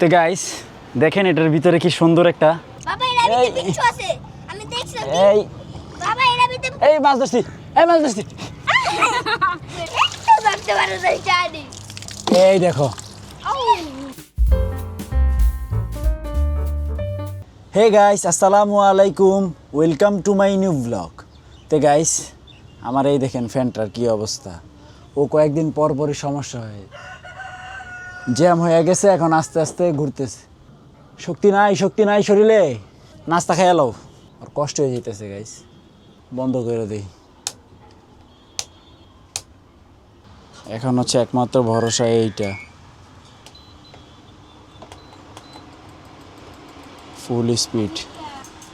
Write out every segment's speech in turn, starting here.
তো গাইস দেখেন এটার ভিতরে কি সুন্দর একটা বাবা এর ভিতরে কিছু আছে আমি দেখছিলাম এই বাবা এর ভিতরে এই মাছ ধরছি একটু ধরতে পারো না জানি এই দেখো হে গাইস আসসালামু আলাইকুম welcome to my new blog. তো গাইস আমার এই দেখেন ফ্যানটার কি অবস্থা, ও কয়েকদিন পর পরই সমস্যা হয়, জ্যাম হয়ে গেছে, এখন আস্তে আস্তে ঘুরতেছে। শক্তি নাই শরীরে, নাস্তা খেয়ে এলো আর কষ্ট হয়ে যেতেছে গাইস, বন্ধ করে দেই। এখন হচ্ছে একমাত্র ভরসা এইটা, ফুল স্পিড।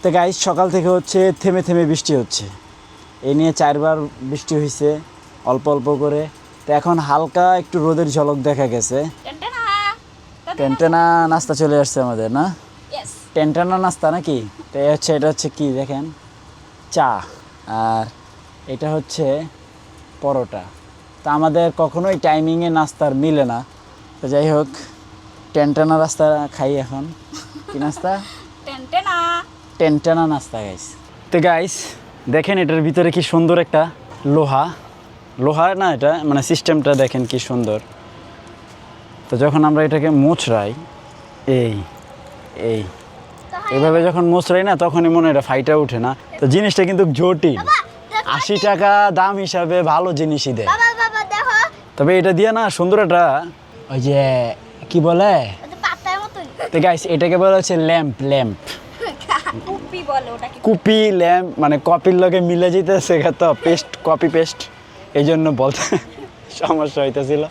তো গাইস সকাল থেকে হচ্ছে থেমে থেমে বৃষ্টি হচ্ছে, এই নিয়ে 4বার বৃষ্টি হয়েছে অল্প অল্প করে। তো এখন হালকা একটু রোদের ঝলক দেখা গেছে। টেনটেনা নাস্তা চলে আসছে আমাদের, না টেনটেনা নাস্তা নাকি? তো এটা হচ্ছে কি দেখেন, চা, আর এটা হচ্ছে পরোটা। তা আমাদের কখনোই টাইমিংয়ে নাস্তার মিলে না। তো যাই হোক টেনটেনা নাস্তা খাই এখন। কি নাস্তা? টেনটেনা নাস্তা গাইস। তো গাইস দেখেন এটার ভিতরে কি সুন্দর একটা লোহা না, এটা মানে সিস্টেমটা দেখেন কি সুন্দর। তো যখন আমরা এটাকে মোচড়াই এইভাবে যখন মোচড়াই না, তখনই মনে হয় এটা ফাইটা উঠে না। তো জিনিসটা কিন্তু জটিল, 80 টাকা দাম হিসাবে ভালো জিনিসই দেয়। বাবা দেখো তবে এটা দিয়ে না সুন্দর একটা ওই যে কি বলে, ওটা পাতার মতন তো গাইস এটাকে বলা হচ্ছে ল্যাম্প কুপি বলে ওটাকে, কুপি ল্যাম্প, মানে কপির লগে মিলে যেতেছে তো কপি পেস্ট, এই জন্য বলতে সমস্যা হইতেছিল।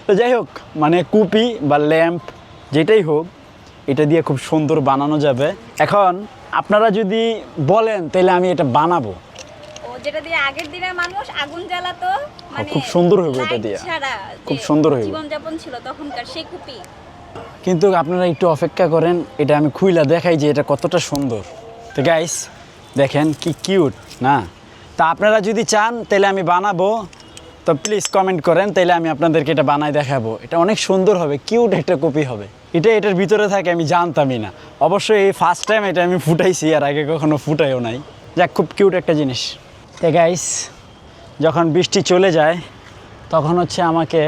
তো যাই হোক মানে কুপি বা ল্যাম্প যেটাই হোক, এটা দিয়ে খুব সুন্দর বানানো যাবে। এখন আপনারা যদি বলেন তাহলে আমি এটা বানাবো। যেটা দিয়ে আগের দিনের মানুষ আগুন জ্বালাতো, মানে খুব সুন্দর হবে এটা দিয়ে, খুব সুন্দর হবে জীবনযাপন ছিল তখনকার, সেই কুপি। কিন্তু আপনারা একটু অপেক্ষা করেন, এটা আমি খুইলা দেখাই যে এটা কতটা সুন্দর। তো গাইস দেখেন কি কিউট না? তা আপনারা যদি চান তাহলে আমি বানাবো, তো প্লিজ কমেন্ট করেন, তাহলে আমি আপনাদেরকে এটা বানাই দেখাবো। এটা অনেক সুন্দর হবে, কিউট একটা কপি হবে। এটার ভিতরে থাকে আমি জানতামই না, অবশ্যই এই ফার্স্ট টাইম এটা আমি ফুটাইছি, আর আগে কখনো ফুটাইও নাই। যাক খুব কিউট একটা জিনিস। তো গাইস যখন বৃষ্টি চলে যায় তখন হচ্ছে আমাকে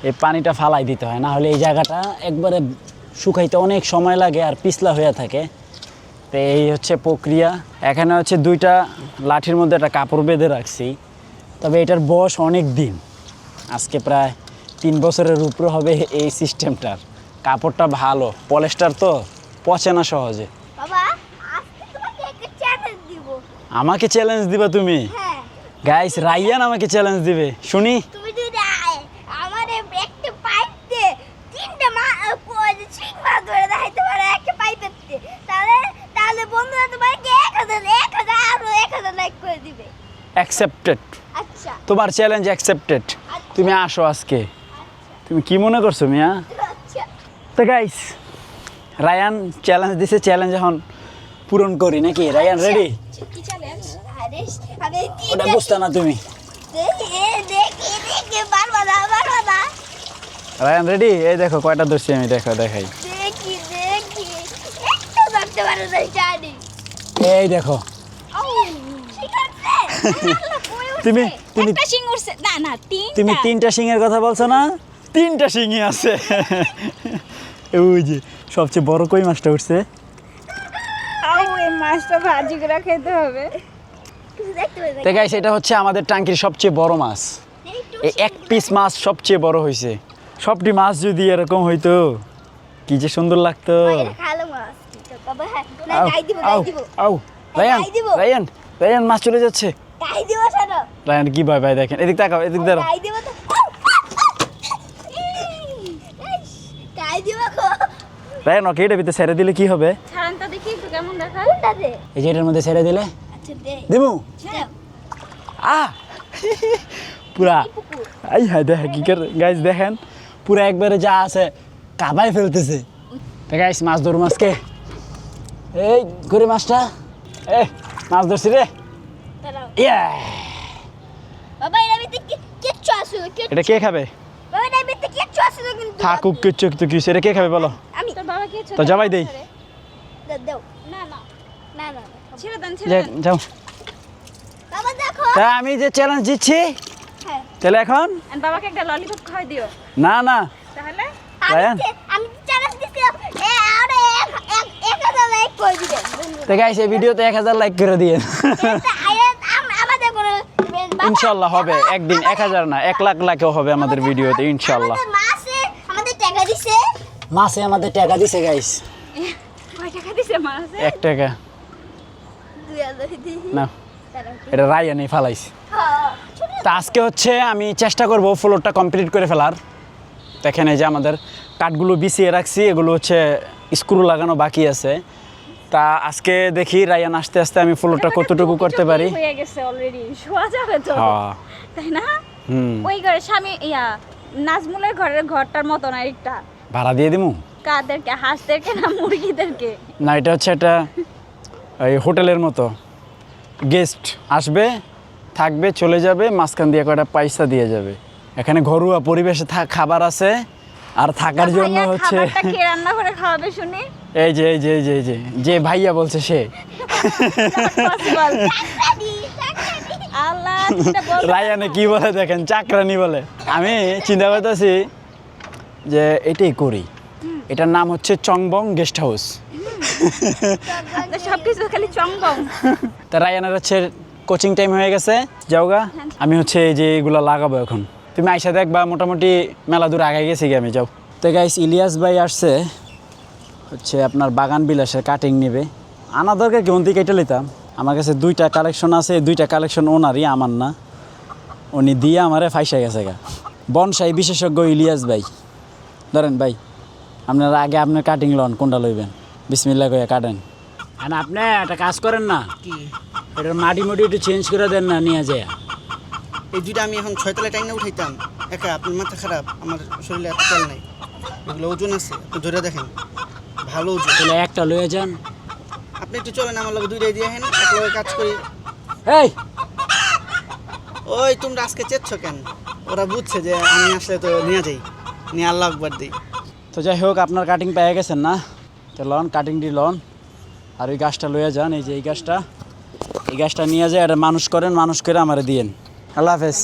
এই পানিটা ফালাই দিতে হয়, না হলে এই জায়গাটা একবারে শুকাইতে অনেক সময় লাগে আর পিছলা হয়ে থাকে। তো এই হচ্ছে প্রক্রিয়া। এখানে হচ্ছে 2টা লাঠির মধ্যে একটা কাপড় বেঁধে রাখছি, তবে এটার বয়স অনেক দিন, আজকে প্রায় 3 বছরের উপরে হবে এই সিস্টেমটার। কাপড়টা ভালো, পলিস্টার তো পচে না সহজে। বাবা আজকে তোমাকে একটা চ্যালেঞ্জ দিব। আমাকে চ্যালেঞ্জ দিবা তুমি? হ্যাঁ গাইস রাইয়ান আমাকে চ্যালেঞ্জ দিবে, শুনি। তুমি যদি আমারে একটা পাইপ দিয়ে 3টা চিং মাছ ধরে দেখাইতে পারো একটা পাইপের দিয়ে, তাহলে বন্ধুরা তোমাকে 1000 লাইক করে দিবে। অ্যাকসেপ্টেড, আচ্ছা তোমার চ্যালেঞ্জ অ্যাকসেপ্টেড। তুমি আসো আজকে। তুমি কি মনে করছো মিয়া? আচ্ছা তো গাইস রায়ান চ্যালেঞ্জ দিছে, চ্যালেঞ্জ এখন পূরণ করি নাকি? রায়ান রেডি? কি চ্যালেঞ্জ? আরে আমি ওটা বুঝতে না তুমি। দেখি পারবা না রায়ান রেডি? এই দেখো কয়টা ধরছি আমি, দেখাই। দেখি একটু ধরতে পারো না জানি। এই দেখো ঠিক আছে তুমি একটা শিং উঠছে, না তুমি 3টা শিংয়ের কথা বলছো না? 3টা শিংই আছে। ওই যে সবচেয়ে বড় কই মাছটা উঠছে। এই মাছটা ভাজি করে খেতে হবে। তো গাইস এটা হচ্ছে আমাদের টাঙ্কির সবচেয়ে বড় মাছ। এই 1 পিস মাছ সবচেয়ে বড় হয়েছে। সবটি মাছ যদি এরকম হইতো কি যে সুন্দর লাগতো। ভালো মাছ বাবা, না আউ, গাই দিব আউ, রায়ান গাই দিব। রায়ান মাছ চলে যাচ্ছে। গাই দিব সারা রায়ান কি ভাই দেখেন, এদিক তাকাও, এদিক দাঁড়াও। গাই দিব তো গাই দিব গো। রায়ান ওকে এটা ভিতরে ছেড়ে দিলে কি হবে? ছাড়ানটা দেখি একটু কেমন দেখায়। কোনটা দে? এই যে এটার মধ্যে ছেড়ে দিলে আচ্ছা দে দেবো। ছেড়ে পুরা আই হাই দেখ কি করে গাইস, দেখেন পুরা একবারে যা আছে কাবাই ফেলতেছে। তো গাইস মাছ ধরু, মাছকে এই করে মাছটা, মাছ ধরছি রে। দাঁড়াও ইয়া বাবা, এর ভিতরে কিচ্ছু আসলো এটা কে খাবে? বাবা, এর ভিতরে কিচ্ছু আসলো কিন্তু থাকুক কিচ্ছু তো কিছু এটা কে খাবে বলো আমি তোর বাবা কি হচ্ছে তো যাবাই দেই দাও না না না না ছেড়ে দেন যাও বাবা দেখো তা আমি যে চ্যালেঞ্জ দিচ্ছি হ্যাঁ তাহলে এখন আর বাবাকে একটা ললিপপ খাওয়াই দিও না না তাহলে রায়ান? আমি চ্যালেঞ্জ দিছি আরে 1000 লাইক করে দিবেন তো গাইস এই ভিডিওতে 1000 লাইক করে দিয়ে আমাদের করে ইনশাআল্লাহ হবে একদিন 1000 না 1 লাখ লাখও হবে আমাদের ভিডিওতে ইনশাআল্লাহ মাসে আমাদের টাকা দিছে মাসে আমাদের টাকা দিছে গাইস কয় টাকা দিছে মাসে 1 টাকা 2000 দিছি না এটা রায়ানই ফালাইছে হ্যাঁ তা আজকে হচ্ছে আমি চেষ্টা করব ফ্লোরটা কমপ্লিট করে ফেলার দেখেন এই যে আমাদের কাঠগুলো বিছিয়ে রাখছি এগুলো হচ্ছে স্ক্রু লাগানো বাকি আছে তা আজকে দেখি রায়ান আস্তে আস্তে আমি ফ্লোরটা কতটুকু করতে পারি হয়ে গেছে অলরেডি শোয়া যাবে তো হ্যাঁ তাই না হুম ওই ঘরে স্বামী নাজমুলের ঘরের ঘরটার মতো না একটা ভাড়া দিয়ে দিমু কাদেরকে হাঁসদেরকে না মুরগিদেরকে না এটা হচ্ছে একটা এই হোটেলের মতো গেস্ট আসবে থাকবে চলে যাবে মাঝখান দিয়ে কয়টা পয়সা দিয়ে যাবে এখানে ঘরোয়া পরিবেশে খাবার আছে আর থাকার জন্য ভাইয়া হচ্ছে খাবারটা কে রান্না করে খাওয়াবে শুনি এই যে এই যে এই যে এই যে যে ভাইয়া বলছে সে Possible. আল্লাহ চিন্তা বল রায়ানে কি বলে দেখেন চাকরানি বলে আমি চিন্তা করতেছি যে এটাই করি এটার নাম হচ্ছে চংবং গেস্ট হাউস সবকিছু খালি চংবং তা রায়ানের হচ্ছে কোচিং টাইম হয়ে গেছে যাওগা আমি হচ্ছে এই যে এগুলো লাগাবো এখন তুমি আইসা দেখবা মোটামুটি মেলা দূর আগে গেছি কি আমি যাও তো গাইস ইলিয়াস ভাই আসছে হচ্ছে আপনার বাগান বিলাসের কাটিং নেবে আনা দরকার কি মন্ত্রী কেটে লইতাম আমার কাছে 2টা কালেকশন আছে 2টা কালেকশন ওনারই আমার না উনি দিয়ে আমারে ফাইসা গেছে গা বনসাই বিশেষজ্ঞ ইলিয়াস ভাই ধরেন ভাই আপনারা আগে আপনার কাটিং লন কোনটা লইবেন বিসমিল্লাহ কইয়া কাটেন আর আপনি একটা কাজ করেন না কি এটার মাটি মুটি একটু চেঞ্জ করে দেন না নিয়ে যায় এই দুইটা আমি এখন 6 তলায় টাইনা উঠাইতাম একা আপনার মাথা খারাপ আমার শরীরে এত তেল নাই এগুলো ওজন আছে একটু ধরে দেখেন ভালো ওজন তাহলে একটা লয়ে যান আপনি একটু চলেন আমার লগে দুইটাই দিয়ে হেন এক লগে কাজ করি এই ওই তোমরা আজকে চেচ্ছ কেন ওরা বুঝছে যে আমি আসলে তো নিয়ে যাই নিয়ে আল্লাহ একবার দিই তো যাই হোক আপনার কাটিং পেয়ে গেছেন না তো লন কাটিংটি লন আর ওই গাছটা লয়ে যান এই যে এই গাছটা নিয়ে যায় এটা মানুষ করেন মানুষ করে আমারে দিয়েন আল্লাহ হাফেজ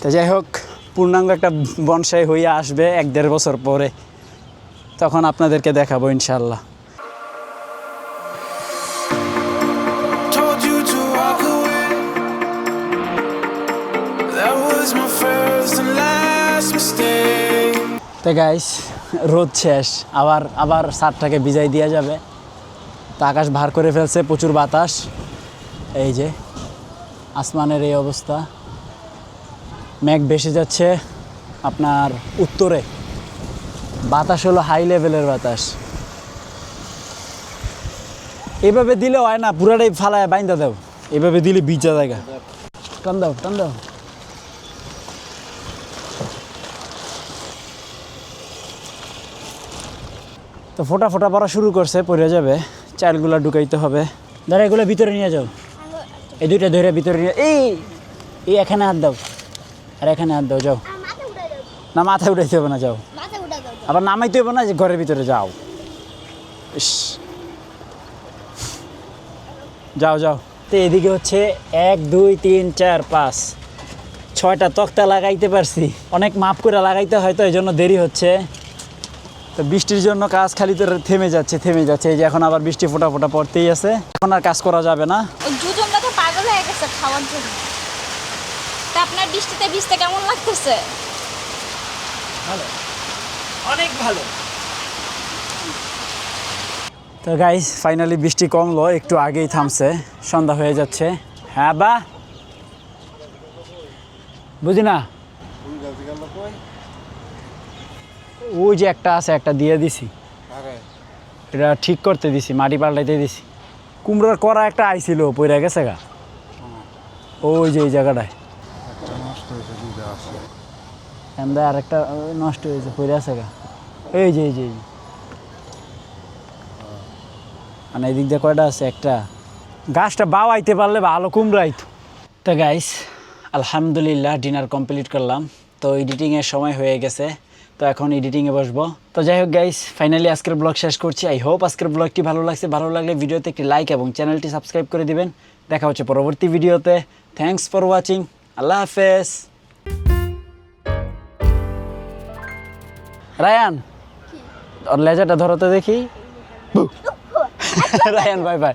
তো যাই হোক পূর্ণাঙ্গ একটা বনসাই হইয়া আসবে 1-1.5 বছর পরে তখন আপনাদেরকে দেখাবো ইনশাল্লাহ Told you to walk away. That was my first and last mistake. তো গাইস রোদ শেষ আবার সারটাকে ভিজাই দেওয়া যাবে তো আকাশ ভার করে ফেলছে প্রচুর বাতাস এই যে আসমানের এই অবস্থা মেঘ ভেসে যাচ্ছে আপনার উত্তরে বাতাস হলো হাই লেভেলের বাতাস এভাবে দিলে হয় না পুরাটাই ফালায় বাইন্দা দাও এভাবে দিলে ভিজা জায়গা টান দাও তো ফোটা ফোটা পড়া শুরু করছে পড়ে যাবে চালগুলো ঢুকাইতে হবে ধরে এগুলো ভিতরে নিয়ে যাও এই দুইটা ধরে ভিতরে নিয়ে এই এখানে হাত দাও আর এখানে হাত দাও যাও মাথা উঠাই দাও না মাথায় উঠাইতে হবে না যাও মাথা উঠাই দাও আবার নামাইতে হবে না যে ঘরের ভিতরে যাও ইস যাও তো এদিকে হচ্ছে 1 2 3 4 5 6টা তক্তা লাগাইতে পারছি অনেক মাপ করে লাগাইতে হয় তো এই জন্য দেরি হচ্ছে তো বৃষ্টির জন্য কাজ খালি তো থেমে যাচ্ছে এই যে এখন আবার বৃষ্টি ফোটা ফোটা পড়তেই আছে এখন আর কাজ করা যাবে না ওই দুজনটা তো পাগল হয়ে গেছে খাওয়ার জন্য তা আপনার বৃষ্টিতে ভিজতে কেমন লাগতেছে অনেক ভালো তো গাইস ফাইনালি বৃষ্টি কমলো একটু আগেই থামছে সন্ধ্যা হয়ে যাচ্ছে হ্যাঁ বা বুঝি না ওই যে একটা আছে একটা দিয়ে দিছি এটা ঠিক করতে দিছি মাটি পাল্টাইতে দিছি কুমড়োর করা একটা আইছিল পইরা গেছে গা ওই যে এই জায়গাটায় আর একটা নষ্ট হয়েছে পইরা আছে গা এই যে মানে এই দিক দিয়ে কয়টা আছে একটা গাছটা বাওয়াইতে পারলে ভালো কুমড়াইতো তো গাইস আলহামদুলিল্লাহ ডিনার কমপ্লিট করলাম তো এডিটিংয়ের সময় হয়ে গেছে তো এখন এডিটিংয়ে বসবো। তো যাই হোক গাইস, ফাইনালি আজকের ব্লগ শেষ করছি। আই হোপ আজকের ব্লগটি ভালো লাগছে। ভালো লাগলে ভিডিওতে একটি লাইক এবং চ্যানেলটি সাবস্ক্রাইব করে দিবেন। দেখা হচ্ছে পরবর্তী ভিডিওতে। Thanks for watching. আল্লাহ হাফেজ। রায়ান, ওর লেজাটা ধরতে দেখি। Rayan bye by.